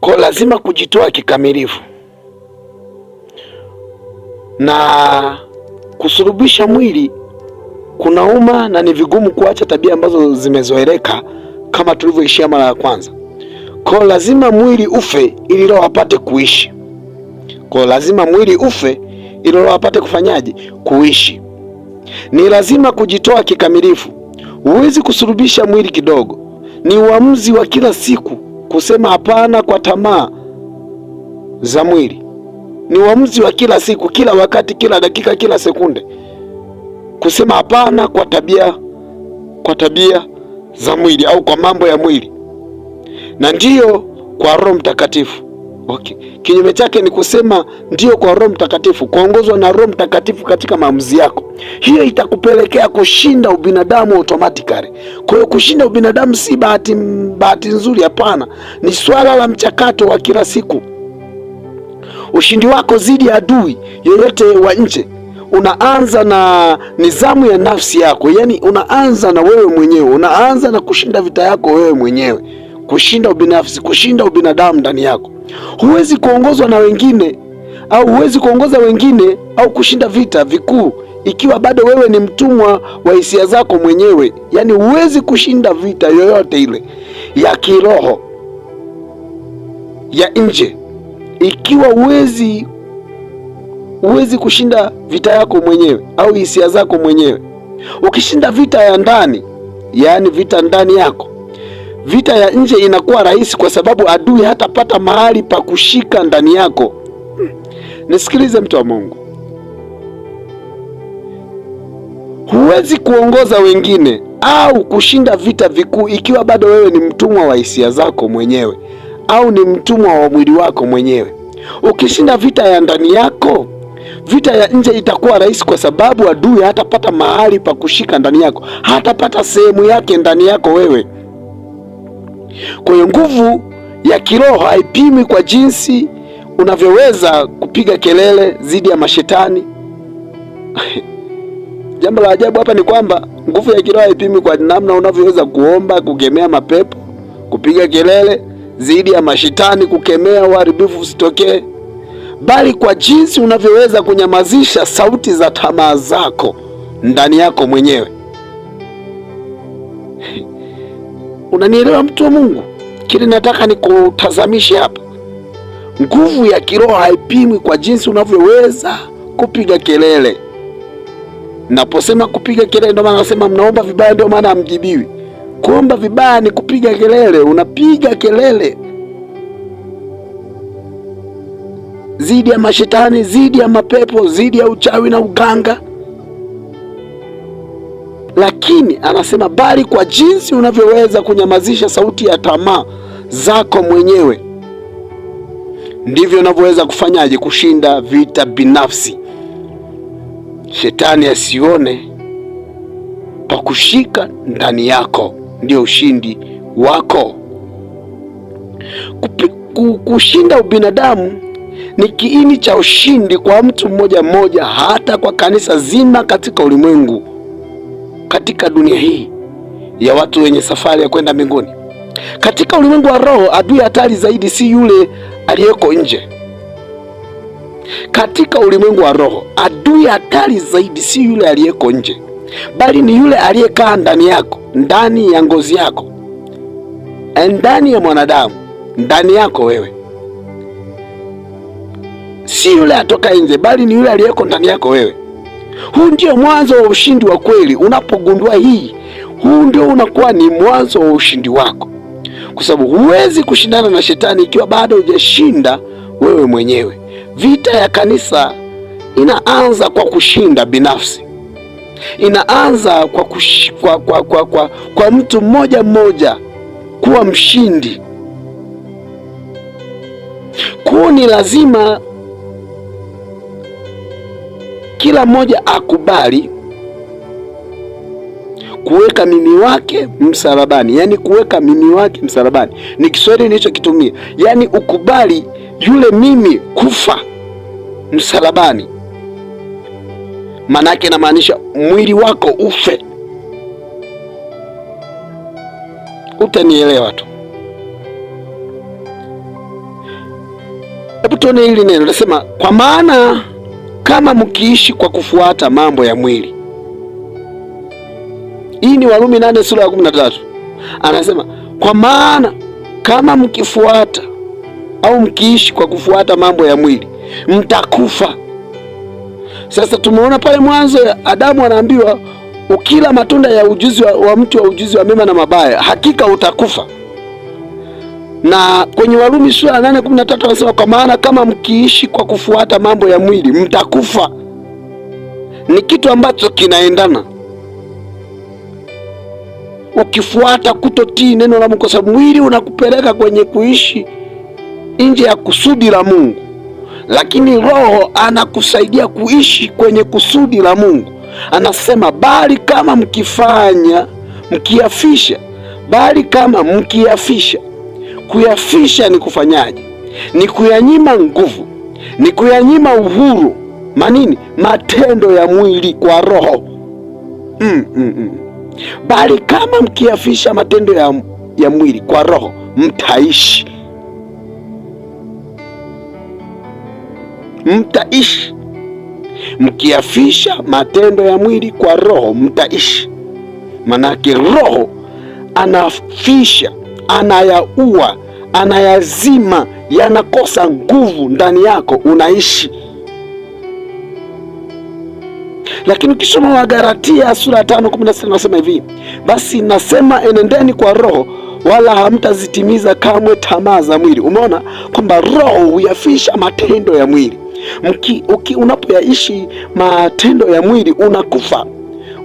Kwa lazima kujitoa kikamilifu na kusulubisha mwili kunauma, na ni vigumu kuacha tabia ambazo zimezoeleka kama tulivyoishia mara ya kwanza. Kwa lazima mwili ufe ili roho apate kuishi. Kwa lazima mwili ufe ili roho apate kufanyaje? Kuishi. Ni lazima kujitoa kikamilifu. Huwezi kusulubisha mwili kidogo. Ni uamuzi wa kila siku kusema hapana kwa tamaa za mwili. Ni uamuzi wa kila siku, kila wakati, kila dakika, kila sekunde, kusema hapana kwa tabia za mwili au kwa mambo ya mwili, na ndiyo kwa Roho Mtakatifu. Okay. Kinyume chake ni kusema ndiyo kwa Roho Mtakatifu, kuongozwa na Roho Mtakatifu katika maamuzi yako. Hiyo itakupelekea kushinda ubinadamu automatically. Kwa hiyo kushinda ubinadamu si bahati nzuri, hapana. Ni swala la mchakato wa kila siku. Ushindi wako dhidi ya adui yoyote wa nje unaanza na nidhamu ya nafsi yako. Yaani unaanza na wewe mwenyewe, unaanza na kushinda vita yako wewe mwenyewe, kushinda ubinafsi, kushinda ubinadamu ndani yako. Huwezi kuongozwa na wengine au huwezi kuongoza wengine au kushinda vita vikuu ikiwa bado wewe ni mtumwa wa hisia zako mwenyewe. Yaani huwezi kushinda vita yoyote ile ya kiroho ya nje ikiwa huwezi kushinda vita yako mwenyewe au hisia zako mwenyewe. Ukishinda vita ya ndani, yaani vita ndani yako, vita ya nje inakuwa rahisi, kwa sababu adui hatapata mahali pa kushika ndani yako. Nisikilize mtu wa Mungu, huwezi kuongoza wengine au kushinda vita vikuu ikiwa bado wewe ni mtumwa wa hisia zako mwenyewe au ni mtumwa wa mwili wako mwenyewe. Ukishinda vita ya ndani yako, vita ya nje itakuwa rahisi, kwa sababu adui hatapata mahali pa kushika ndani yako, hatapata sehemu yake ndani yako wewe. Kwa hiyo nguvu ya kiroho haipimi kwa jinsi unavyoweza kupiga kelele dhidi ya mashetani. Jambo la ajabu hapa ni kwamba nguvu ya kiroho haipimi kwa namna unavyoweza kuomba, kukemea mapepo, kupiga kelele dhidi ya mashetani, kukemea uharibifu usitokee, bali kwa jinsi unavyoweza kunyamazisha sauti za tamaa zako ndani yako mwenyewe. Unanielewa mtu wa Mungu? Kile nataka nikutazamishe hapa. Nguvu ya kiroho haipimwi kwa jinsi unavyoweza kupiga kelele. Naposema kupiga kelele, ndio maana nasema mnaomba vibaya, ndio maana hamjibiwi. Kuomba vibaya ni kupiga kelele. Unapiga kelele dhidi ya mashetani, dhidi ya mapepo, dhidi ya uchawi na uganga. Lakini anasema bali kwa jinsi unavyoweza kunyamazisha sauti ya tamaa zako mwenyewe, ndivyo unavyoweza kufanyaje? Kushinda vita binafsi. Shetani asione pa kushika ndani yako, ndio ushindi wako. Kushinda ubinadamu ni kiini cha ushindi kwa mtu mmoja mmoja, hata kwa kanisa zima katika ulimwengu, katika dunia hii ya watu wenye safari ya kwenda mbinguni. Katika ulimwengu wa roho, adui hatari zaidi si yule aliyeko nje. Katika ulimwengu wa roho, adui hatari zaidi si yule aliyeko nje, bali ni yule aliyekaa ndani yako, ndani ya ngozi yako, ndani ya mwanadamu, ndani yako wewe. Si yule atoka nje, bali ni yule aliyeko ndani yako wewe. Huu ndio mwanzo wa ushindi wa kweli. Unapogundua hii, huu ndio unakuwa ni mwanzo wa ushindi wako, kwa sababu huwezi kushindana na shetani ikiwa bado hujashinda wewe mwenyewe. Vita ya kanisa inaanza kwa kushinda binafsi. Inaanza kwa mtu mmoja mmoja kuwa mshindi. Kwa ni lazima kila mmoja akubali kuweka mimi wake msalabani. Yaani kuweka mimi wake msalabani ni Kiswahili nilichokitumia. Yaani ukubali yule mimi kufa msalabani. Manake inamaanisha mwili wako ufe. Utanielewa tu. tuone hili neno nasema, kwa maana kama mkiishi kwa kufuata mambo ya mwili. Hii ni Warumi 8 sura ya 13. Anasema kwa maana kama mkifuata au mkiishi kwa kufuata mambo ya mwili mtakufa. Sasa tumeona pale mwanzo Adamu anaambiwa ukila matunda ya ujuzi wa mti wa ujuzi wa mema na mabaya hakika utakufa. Na kwenye Warumi sura 8:13 anasema kwa maana kama mkiishi kwa kufuata mambo ya mwili mtakufa. Ni kitu ambacho kinaendana. Ukifuata kutotii neno la Mungu, kwa sababu mwili unakupeleka kwenye kuishi nje ya kusudi la Mungu, lakini roho anakusaidia kuishi kwenye kusudi la Mungu. Anasema bali kama mkiafisha, bali kama mkiafisha. Kuyafisha ni kufanyaje? Ni kuyanyima nguvu, ni kuyanyima uhuru. Manini? Matendo ya mwili kwa roho. Bali kama mkiafisha matendo ya mwili kwa roho mtaishi. Mtaishi. Mkiafisha matendo ya mwili kwa roho mtaishi. Manake roho anafisha, anayaua, anayazima, yanakosa nguvu ndani yako, unaishi. Lakini ukisoma Wagalatia sura ya 5:16 nasema hivi, basi nasema enendeni kwa roho wala hamtazitimiza kamwe tamaa za mwili. Umeona kwamba roho huyafisha matendo ya mwili. Unapoyaishi matendo ya mwili unakufa,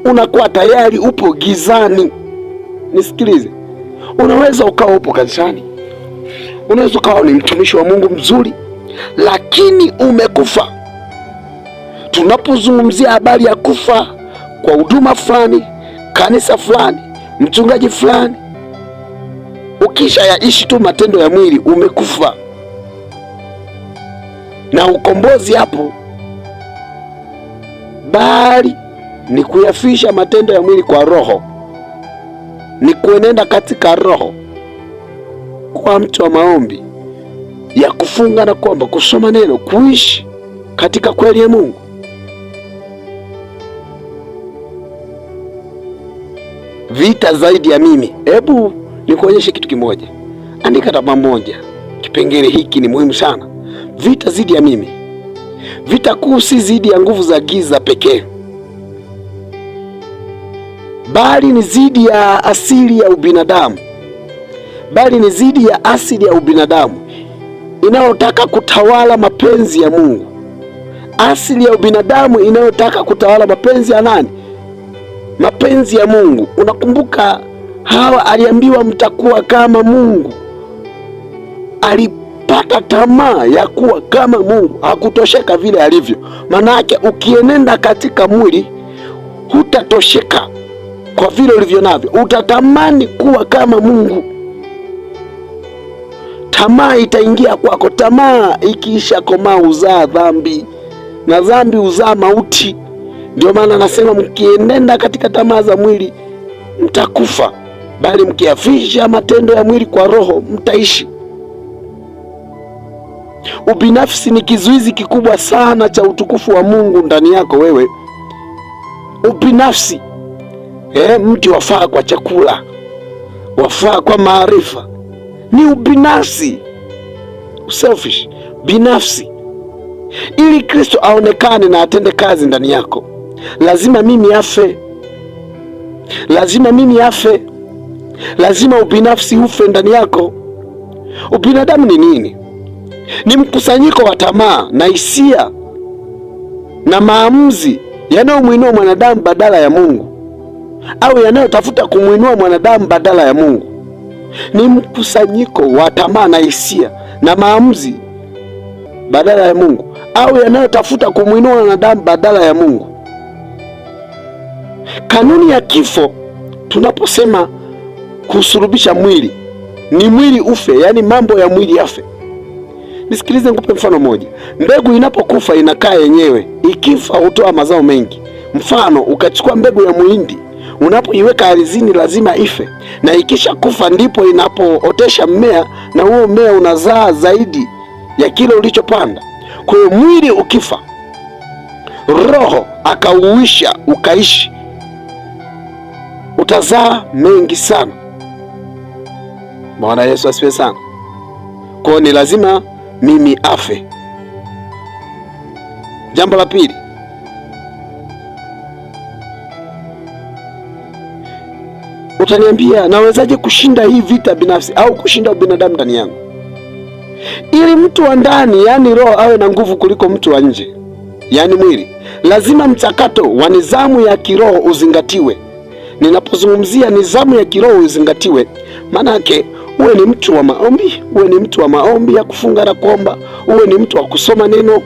unakuwa tayari upo gizani. Nisikilize, unaweza ukawa upo kanisani, unaweza ukawa ni mtumishi wa Mungu mzuri, lakini umekufa. Tunapozungumzia habari ya kufa kwa huduma fulani, kanisa fulani, mchungaji fulani, ukisha yaishi tu matendo ya mwili umekufa. Na ukombozi hapo bali ni kuyafisha matendo ya mwili kwa roho, ni kuenenda katika roho, kwa mtu wa maombi ya kufunga na kuomba, kusoma neno, kuishi katika kweli ya Mungu. Vita zaidi ya mimi. Hebu nikuonyeshe kitu kimoja. Andika namba moja. Kipengele hiki ni muhimu sana. Vita zidi ya mimi. Vita kuu si zidi ya nguvu za giza pekee, bali ni zidi ya asili ya ubinadamu. Bali ni zidi ya asili ya ubinadamu inayotaka kutawala mapenzi ya Mungu. Asili ya ubinadamu inayotaka kutawala mapenzi ya nani? Mapenzi ya Mungu. Unakumbuka Hawa aliambiwa mtakuwa kama Mungu. Alipata tamaa ya kuwa kama Mungu, hakutosheka vile alivyo. Manake ukienenda katika mwili hutatosheka kwa vile ulivyo navyo, utatamani kuwa kama Mungu. Tamaa itaingia kwako. Tamaa ikiisha komaa huzaa dhambi, na dhambi huzaa mauti. Ndio maana anasema mkienenda katika tamaa za mwili mtakufa, bali mkiafisha matendo ya mwili kwa roho mtaishi. Ubinafsi ni kizuizi kikubwa sana cha utukufu wa Mungu ndani yako wewe. Ubinafsi, mti wafaa kwa chakula, wafaa kwa maarifa, ni ubinafsi, selfish, binafsi. Ili Kristo aonekane na atende kazi ndani yako, lazima mimi afe. Lazima mimi afe. Lazima ubinafsi ufe ndani yako. Ubinadamu ni nini? Ni mkusanyiko wa tamaa na hisia na maamuzi yanayomwinua mwanadamu badala ya Mungu, au yanayotafuta kumwinua mwanadamu badala ya Mungu. Ni mkusanyiko wa tamaa na hisia na maamuzi badala ya Mungu, au yanayotafuta kumwinua mwanadamu badala ya Mungu. Kanuni ya kifo, tunaposema kusulubisha mwili, ni mwili ufe, yani mambo ya mwili yafe. Nisikilize, nikupe mfano moja. Mbegu inapokufa inakaa yenyewe, ikifa hutoa mazao mengi. Mfano, ukachukua mbegu ya muhindi, unapoiweka ardhini lazima ife, na ikisha kufa ndipo inapootesha mmea, na huo mmea unazaa zaidi ya kile ulichopanda. Kwa hiyo mwili ukifa, roho akauisha ukaishi, utazaa mengi sana. Bwana Yesu asifiwe sana. Kwa hiyo ni lazima mimi afe. Jambo la pili, utaniambia nawezaje kushinda hii vita binafsi au kushinda ubinadamu ndani yangu? Ili mtu wa ndani, yani roho, awe na nguvu kuliko mtu wa nje, yani mwili, lazima mchakato wa nidhamu ya kiroho uzingatiwe. Ninapozungumzia nidhamu ya kiroho uzingatiwe, maana yake uwe ni mtu wa maombi, uwe ni mtu wa maombi ya kufunga na kuomba, uwe ni mtu wa kusoma neno,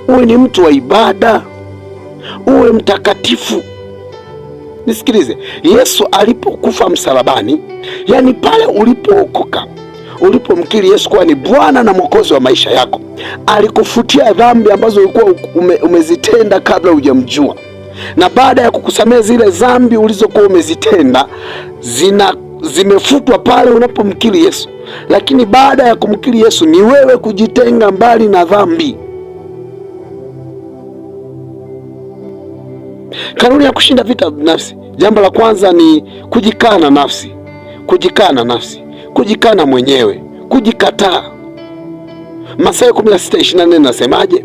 uwe ni mtu wa ibada, uwe mtakatifu. Nisikilize, Yesu alipokufa msalabani, yani pale ulipookoka, ulipomkiri Yesu kuwa ni Bwana na Mwokozi wa maisha yako, alikufutia dhambi ambazo ulikuwa umezitenda kabla hujamjua. Na baada ya kukusamea zile dhambi ulizokuwa umezitenda, zimefutwa pale unapomkiri Yesu. Lakini baada ya kumkiri Yesu ni wewe kujitenga mbali na dhambi. Kanuni ya kushinda vita binafsi, jambo la kwanza ni kujikana nafsi. Kujikana nafsi, kujikana mwenyewe, kujikataa. Mathayo 16:24 nasemaje?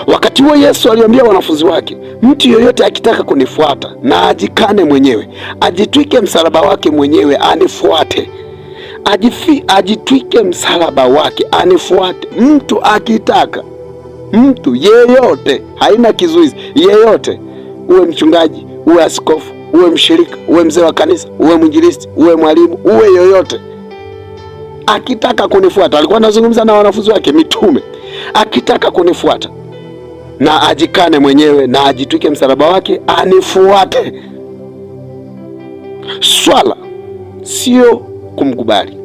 Wakati huo Yesu aliambia wanafunzi wake, mtu yoyote akitaka kunifuata na ajikane mwenyewe, ajitwike msalaba wake mwenyewe anifuate. Ajitwike msalaba wake anifuate. Mtu akitaka, mtu yeyote, haina kizuizi, yeyote, uwe mchungaji, uwe askofu, uwe mshirika, uwe mzee wa kanisa, uwe mwinjilisti, uwe mwalimu, uwe yoyote, akitaka kunifuata, alikuwa anazungumza na wanafunzi wake mitume, akitaka kunifuata na ajikane mwenyewe na ajitwike msalaba wake anifuate. Swala sio kumkubali.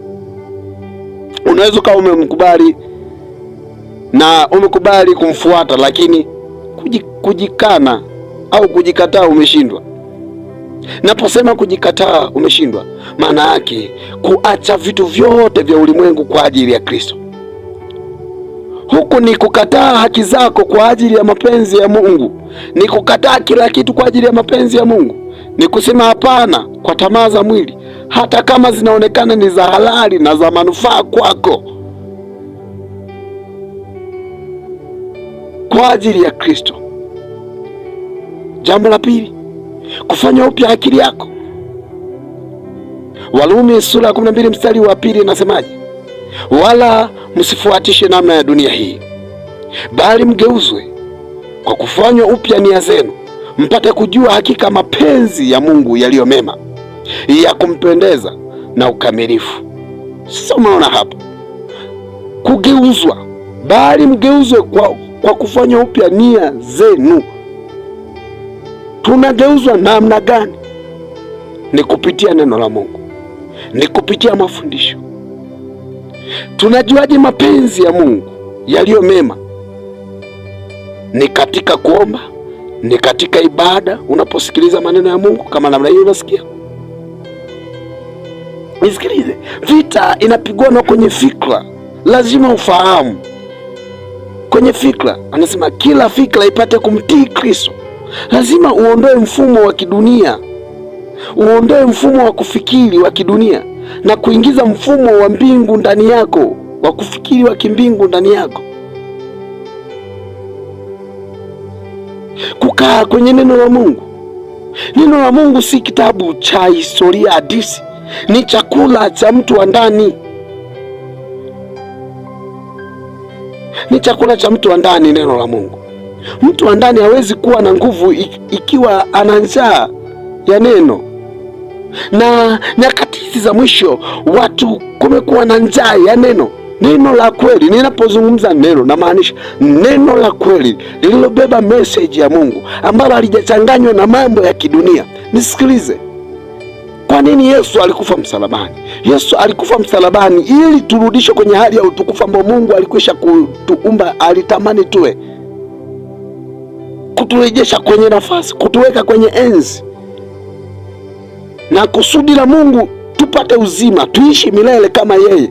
Unaweza kama umemkubali na umekubali kumfuata, lakini kujikana au kujikataa umeshindwa. Naposema kujikataa umeshindwa, maana yake kuacha vitu vyote vya ulimwengu kwa ajili ya Kristo. Huku ni kukataa haki zako kwa ajili ya mapenzi ya Mungu. Ni kukataa kila kitu kwa ajili ya mapenzi ya Mungu. Ni kusema hapana kwa tamaa za mwili, hata kama zinaonekana ni za halali na za manufaa kwako, kwa ajili ya Kristo. Jambo la pili, kufanya upya akili yako. Warumi sura ya 12 mstari wa 2 inasemaje? Wala msifuatishe namna ya dunia hii, bali mgeuzwe kwa kufanywa upya nia zenu, mpate kujua hakika mapenzi ya Mungu yaliyo mema, ya kumpendeza na ukamilifu. Sasa umeona hapa kugeuzwa, bali mgeuzwe kwa kufanywa upya nia zenu. Tunageuzwa namna gani? Ni kupitia neno la Mungu, ni kupitia mafundisho. Tunajuaje mapenzi ya Mungu yaliyo mema? Ni katika kuomba, ni katika ibada. Unaposikiliza maneno ya Mungu kama namna hiyo unasikia. Nisikilize, vita inapigwa kwenye fikra. Lazima ufahamu kwenye fikra, anasema kila fikra ipate kumtii Kristo. Lazima uondoe mfumo wa kidunia, uondoe mfumo wa kufikiri wa kidunia na kuingiza mfumo wa mbingu ndani yako, wa kufikiri wa kimbingu ndani yako. Kukaa kwenye neno la Mungu. Neno la Mungu si kitabu cha historia hadithi, ni chakula cha mtu wa ndani. Ni chakula cha mtu wa ndani, neno la Mungu. Mtu wa ndani hawezi kuwa na nguvu ikiwa ana njaa ya neno. Na nyakati hizi za mwisho watu kumekuwa na njaa ya neno, neno la kweli. Ninapozungumza neno, na maanisha neno la kweli lililobeba message ya Mungu, ambalo halijachanganywa na mambo ya kidunia. Nisikilize, kwa nini Yesu alikufa msalabani? Yesu alikufa msalabani ili turudishwe kwenye hali ya utukufu ambao Mungu alikwisha kutuumba, alitamani tuwe, kuturejesha kwenye nafasi, kutuweka kwenye enzi. Na kusudi la Mungu tupate uzima, tuishi milele kama yeye.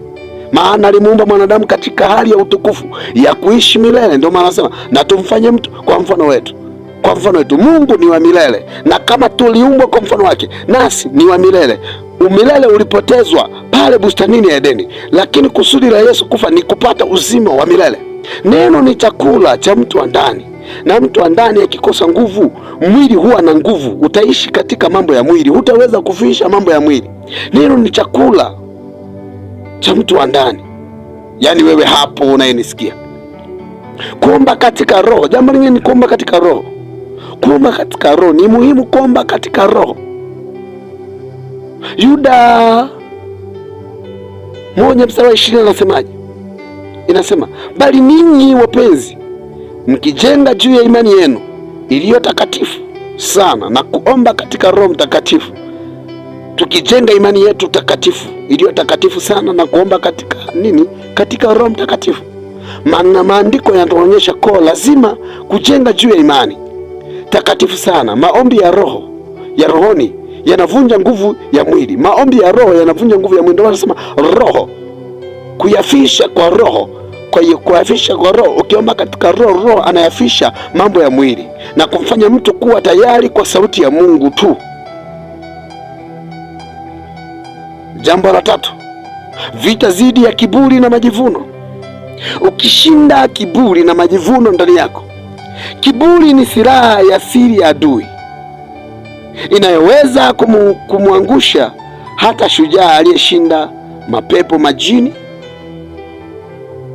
maana alimuumba mwanadamu katika hali ya utukufu ya kuishi milele. Ndio maana anasema na tumfanye mtu kwa mfano wetu. Kwa mfano wetu. Mungu ni wa milele, na kama tuliumbwa kwa mfano wake, nasi ni wa milele. Umilele ulipotezwa pale bustanini ya Edeni, lakini kusudi la Yesu kufa ni kupata uzima wa milele. Neno ni chakula cha mtu wa ndani, na mtu wa ndani akikosa nguvu, mwili huwa na nguvu. Utaishi katika mambo ya mwili, hutaweza kufiisha mambo ya mwili. Neno ni chakula cha mtu wa ndani, yaani wewe hapo unayenisikia. Kuomba katika roho, jambo lingine ni kuomba katika roho. Kuomba katika roho ni muhimu, kuomba katika roho. Yuda 1:20 anasemaje? Inasema, bali ninyi wapenzi, mkijenga juu ya imani yenu iliyo takatifu sana na kuomba katika Roho Mtakatifu. Tukijenga imani yetu takatifu iliyo takatifu sana na kuomba katika nini? Katika Roho Mtakatifu. Maana maandiko yanatuonyesha kwa lazima kujenga juu ya imani takatifu sana. Maombi ya roho, ya rohoni yanavunja nguvu ya mwili. Maombi ya roho yanavunja nguvu ya mwili. Ndio wanasema roho, kuyafisha kwa roho. Kwa hiyo kuyafisha kwa roho, ukiomba katika roho, roho anayafisha mambo ya mwili na kumfanya mtu kuwa tayari kwa sauti ya Mungu tu. Jambo la tatu, vita dhidi ya kiburi na majivuno. Ukishinda kiburi na majivuno ndani yako. Kiburi ni silaha ya siri ya adui inayoweza kumwangusha hata shujaa aliyeshinda mapepo majini.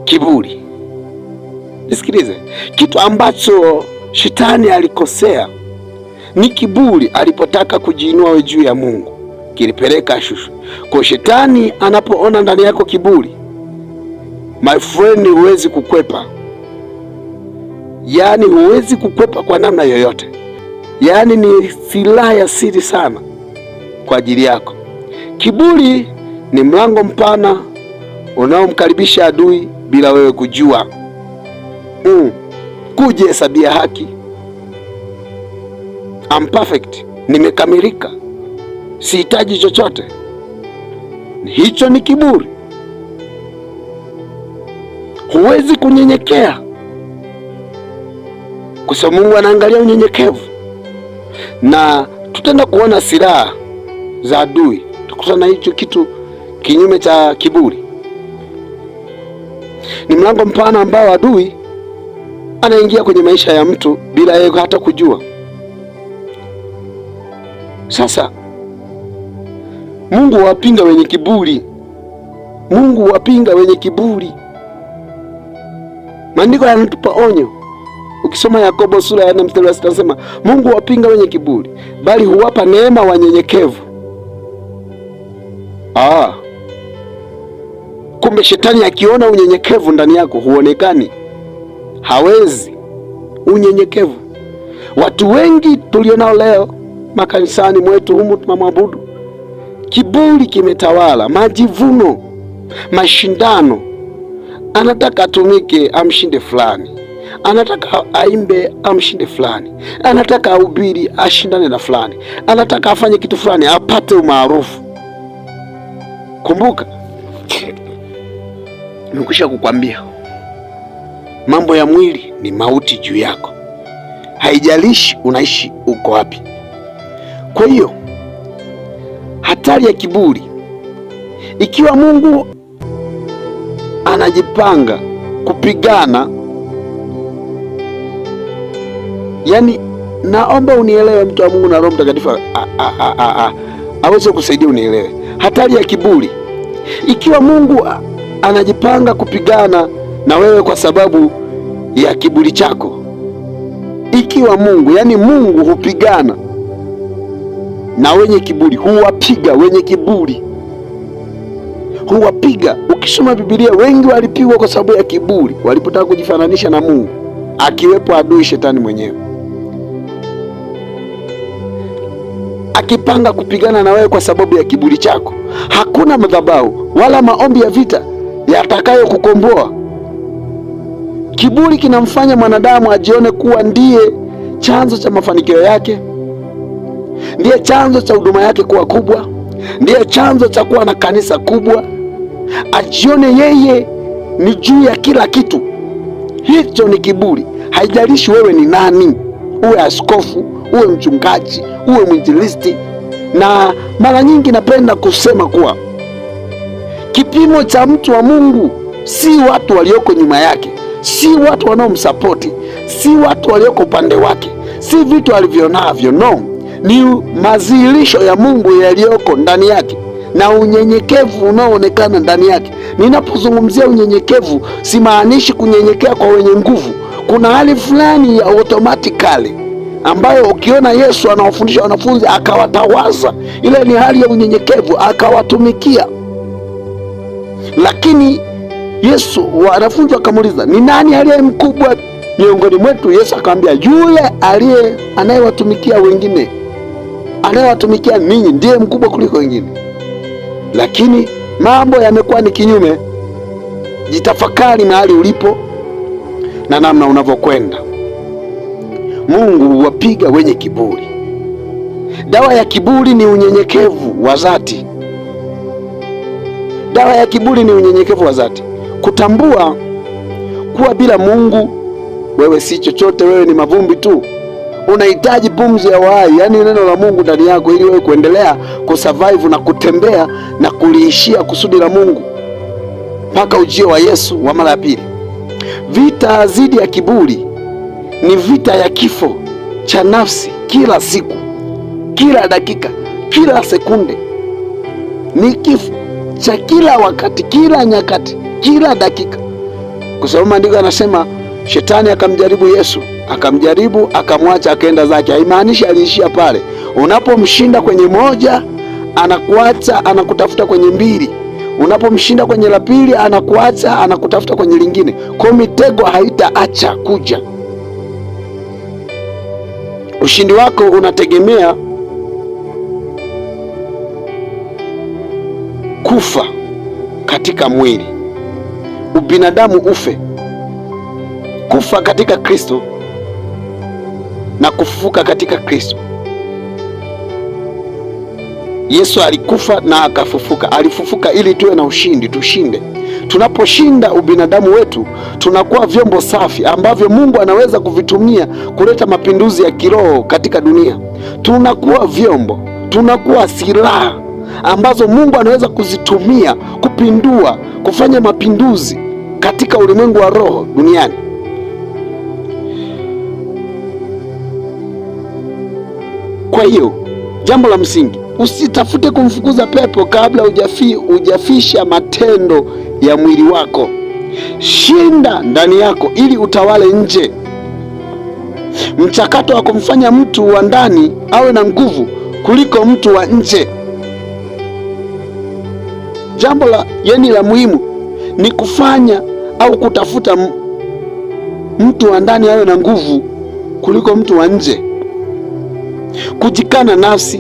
Kiburi, nisikilize, kitu ambacho shetani alikosea ni kiburi. Alipotaka kujiinua juu ya Mungu, kilipeleka shushu. Kwa shetani anapoona ndani yako kiburi, my friend, huwezi kukwepa. Yaani huwezi kukwepa kwa namna yoyote. Yaani ni silaha ya siri sana kwa ajili yako. Kiburi ni mlango mpana unaomkaribisha adui bila wewe kujua. Kujihesabia haki. I'm perfect, nimekamilika, sihitaji chochote. Hicho ni kiburi. Huwezi kunyenyekea, kwa sababu Mungu anaangalia unyenyekevu. Na tutaenda kuona silaha za adui, tukutana hicho kitu kinyume cha kiburi. Ni mlango mpana ambao adui anaingia kwenye maisha ya mtu bila yeye hata kujua. Sasa Mungu wapinga wenye kiburi. Mungu wapinga wenye kiburi. Maandiko yanatupa onyo. Ukisoma Yakobo sura ya 4:6 nasema, Mungu wapinga wenye kiburi, bali huwapa neema wanyenyekevu. Kumbe shetani akiona unyenyekevu ndani yako huonekani, hawezi. Unyenyekevu. Watu wengi tulionao leo makanisani mwetu humu tunamwabudu, kiburi kimetawala, majivuno, mashindano. Anataka atumike amshinde fulani, anataka aimbe amshinde fulani, anataka ahubiri ashindane na fulani, anataka afanye kitu fulani apate umaarufu. Kumbuka, nimekwisha kukwambia mambo ya mwili ni mauti juu yako, haijalishi unaishi uko wapi. Kwa hiyo hatari ya kiburi, ikiwa Mungu anajipanga kupigana, yani naomba unielewe, mtu wa Mungu na Roho Mtakatifu aweze kusaidia unielewe. Hatari ya kiburi, ikiwa Mungu anajipanga kupigana na wewe kwa sababu ya kiburi chako. Ikiwa Mungu, yani Mungu hupigana na wenye kiburi, huwapiga wenye kiburi, huwapiga. Ukisoma Biblia, wengi walipigwa kwa sababu ya kiburi, walipotaka kujifananisha na Mungu, akiwepo adui shetani mwenyewe. Akipanga kupigana na wewe kwa sababu ya kiburi chako, hakuna madhabahu wala maombi ya vita yatakayo kukomboa. Kiburi kinamfanya mwanadamu ajione kuwa ndiye chanzo cha mafanikio yake, ndiye chanzo cha huduma yake kuwa kubwa, ndiye chanzo cha kuwa na kanisa kubwa, ajione yeye ni juu ya kila kitu. Hicho ni kiburi. Haijalishi wewe ni nani, uwe askofu, uwe mchungaji, uwe mwinjilisti. Na mara nyingi napenda kusema kuwa kipimo cha mtu wa Mungu si watu walioko nyuma yake, si watu wanaomsapoti, si watu walioko upande wake, si vitu alivyonavyo. No, ni mazihirisho ya Mungu yaliyoko ndani yake na unyenyekevu unaoonekana ndani yake. Ninapozungumzia unyenyekevu, simaanishi kunyenyekea kwa wenye nguvu. Kuna hali fulani ya automatically ambayo ukiona Yesu anawafundisha wanafunzi akawatawaza, ile ni hali ya unyenyekevu, akawatumikia. Lakini Yesu, wanafunzi wakamuuliza, ni nani aliye mkubwa miongoni mwetu? Yesu akamwambia, yule anayewatumikia wengine, anayewatumikia ninyi ndiye mkubwa kuliko wengine. Lakini mambo yamekuwa ni kinyume. Jitafakari mahali ulipo na namna unavyokwenda. Mungu huwapiga wenye kiburi. Dawa ya kiburi ni unyenyekevu wa dhati. Dawa ya kiburi ni unyenyekevu wa dhati, kutambua kuwa bila Mungu wewe si chochote, wewe ni mavumbi tu. Unahitaji pumzi ya uhai, yaani neno la Mungu ndani yako, ili wewe kuendelea kusurvive na kutembea na kuliishia kusudi la Mungu mpaka ujio wa Yesu wa mara ya pili. Vita dhidi ya kiburi ni vita ya kifo cha nafsi, kila siku, kila dakika, kila sekunde. Ni kifo cha kila wakati, kila nyakati, kila dakika, kwa sababu maandiko yanasema Shetani akamjaribu Yesu, akamjaribu, akamwacha, akaenda zake. Haimaanishi aliishia pale. Unapomshinda kwenye moja, anakuacha, anakutafuta kwenye mbili. Unapomshinda kwenye la pili, anakuacha, anakutafuta kwenye lingine. Kwa mitego haitaacha kuja. Ushindi wako unategemea kufa katika mwili, ubinadamu ufe, kufa katika Kristo na kufufuka katika Kristo. Yesu alikufa na akafufuka. Alifufuka ili tuwe na ushindi, tushinde. Tunaposhinda ubinadamu wetu, tunakuwa vyombo safi ambavyo Mungu anaweza kuvitumia kuleta mapinduzi ya kiroho katika dunia. Tunakuwa vyombo, tunakuwa silaha ambazo Mungu anaweza kuzitumia kupindua, kufanya mapinduzi katika ulimwengu wa roho duniani. Kwa hiyo jambo la msingi, usitafute kumfukuza pepo kabla hujafisha matendo ya mwili wako. Shinda ndani yako ili utawale nje. Mchakato wa kumfanya mtu wa ndani awe na nguvu kuliko mtu wa nje. Jambo la muhimu ni kufanya au kutafuta mtu wa ndani awe na nguvu kuliko mtu wa nje. Kujikana nafsi,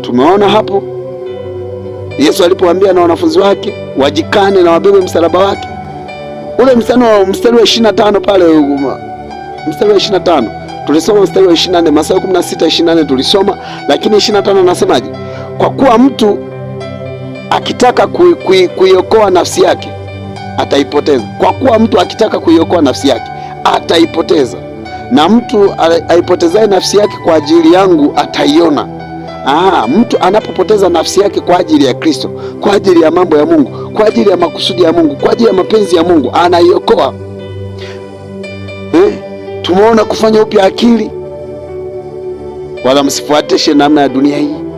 tumeona hapo Yesu alipoambia na wanafunzi wake wajikane na wabebe msalaba wake. Ule mstari wa 25 pale, mstari wa 25 tulisoma, mstari wa 24, Mathayo 16:24 tulisoma, lakini 25 anasemaje? Kwa kuwa mtu akitaka kuiokoa nafsi yake ataipoteza. Kwa kuwa mtu akitaka kuiokoa nafsi yake ataipoteza, na mtu aipotezaye nafsi yake kwa ajili yangu ataiona. Mtu anapopoteza nafsi yake kwa ajili ya Kristo, kwa ajili ya mambo ya Mungu, kwa ajili ya makusudi ya Mungu, kwa ajili ya mapenzi ya Mungu, anaiokoa. Tumeona kufanya upya akili, wala msifuatishe namna ya dunia hii.